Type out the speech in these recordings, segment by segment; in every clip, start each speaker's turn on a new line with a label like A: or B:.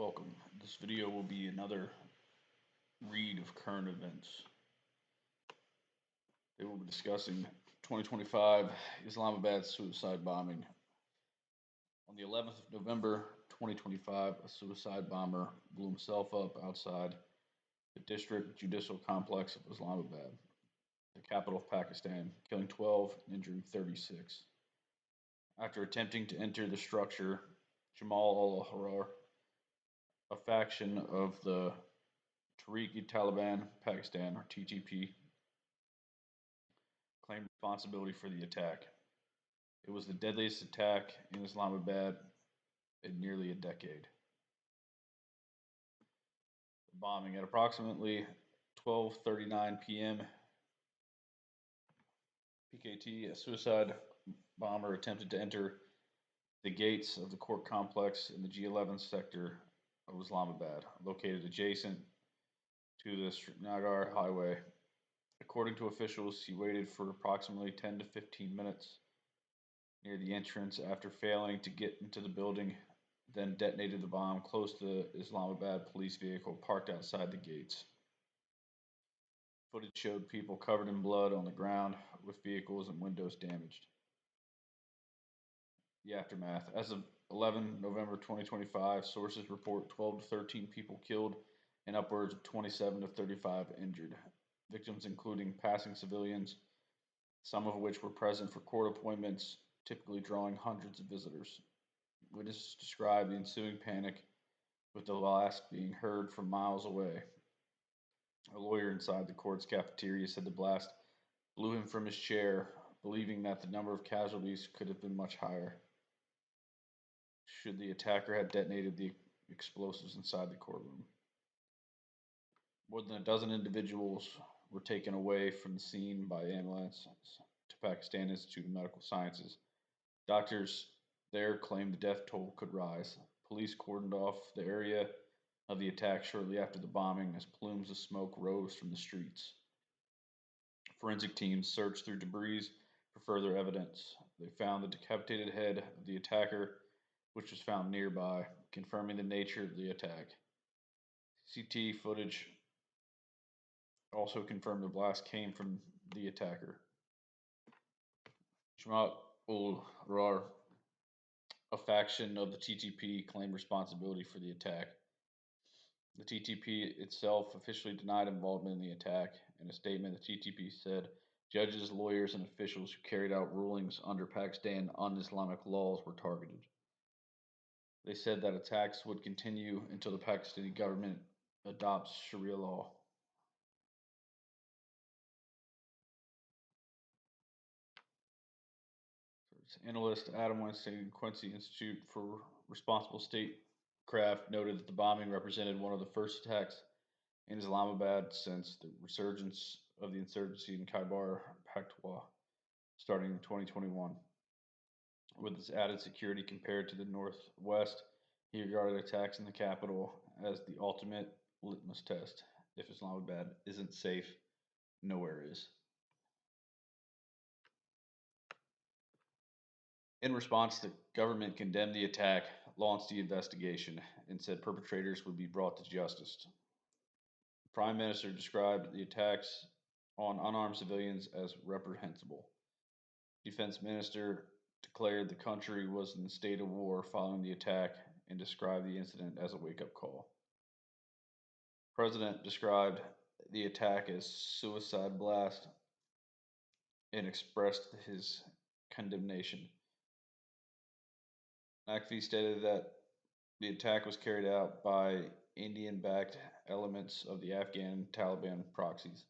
A: Welcome. This video will be another read of current events. They will be discussing 2025 Islamabad suicide bombing. On the 11th of November 2025, a suicide bomber blew himself up outside the district judicial complex of Islamabad, the capital of Pakistan, killing 12 and injuring 36. After attempting to enter the structure, Jamal al-Harar, a faction of the Taliban Pakistan, or TTP, claimed responsibility for the attack. It was the deadliest attack in Islamabad in nearly a decade. The bombing at approximately 12:39 p.m. PKT, a suicide bomber attempted to enter the gates of the court complex in the G11 sector of Islamabad, located adjacent to the Srinagar highway. According to officials, he waited for approximately 10 to 15 minutes near the entrance after failing to get into the building, then detonated the bomb close to the Islamabad police vehicle parked outside the gates. Footage showed people covered in blood on the ground with vehicles and windows damaged. The aftermath. As of 11 November 2025, sources report 12 to 13 people killed and upwards of 27 to 35 injured. Victims including passing civilians, some of which were present for court appointments, typically drawing hundreds of visitors. Witnesses described the ensuing panic, with the blast being heard from miles away. A lawyer inside the court's cafeteria said the blast blew him from his chair, believing that the number of casualties could have been much higher should the attacker have detonated the explosives inside the courtroom. More than a dozen individuals were taken away from the scene by ambulance to Pakistan Institute of Medical Sciences. Doctors there claimed the death toll could rise. Police cordoned off the area of the attack shortly after the bombing as plumes of smoke rose from the streets. Forensic teams searched through debris for further evidence. They found the decapitated head of the attacker, which was found nearby, confirming the nature of the attack. CT footage also confirmed the blast came from the attacker. Jamaat ul-Rar, a faction of the TTP, claimed responsibility for the attack. The TTP itself officially denied involvement in the attack. In a statement, the TTP said judges, lawyers, and officials who carried out rulings under Pakistan un-Islamic laws were targeted. They said that attacks would continue until the Pakistani government adopts Sharia law. Analyst Adam Weinstein, Quincy Institute for Responsible Statecraft, noted that the bombing represented one of the first attacks in Islamabad since the resurgence of the insurgency in Khyber Pakhtunkhwa starting in 2021. With its added security compared to the northwest, he regarded attacks in the capital as the ultimate litmus test. If Islamabad isn't safe, nowhere is. In response, the government condemned the attack, launched the investigation, and said perpetrators would be brought to justice. The Prime Minister described the attacks on unarmed civilians as reprehensible. Defense Minister declared the country was in a state of war following the attack and described the incident as a wake-up call. The President described the attack as suicide blast and expressed his condemnation. Naqvi stated that the attack was carried out by Indian-backed elements of the Afghan Taliban proxies.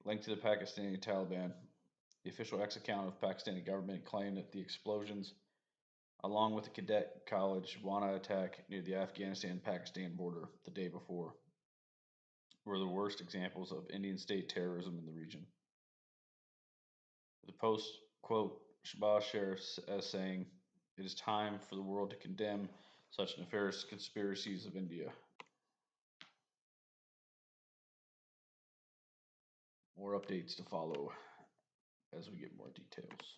A: Linked to the Pakistani Taliban, the official ex-account of the Pakistani government claimed that the explosions, along with the cadet college Wana attack near the Afghanistan-Pakistan border the day before, were the worst examples of Indian state terrorism in the region. The Post quote Shahbaz Sharif as saying, "It is time for the world to condemn such nefarious conspiracies of India." More updates to follow as we get more details.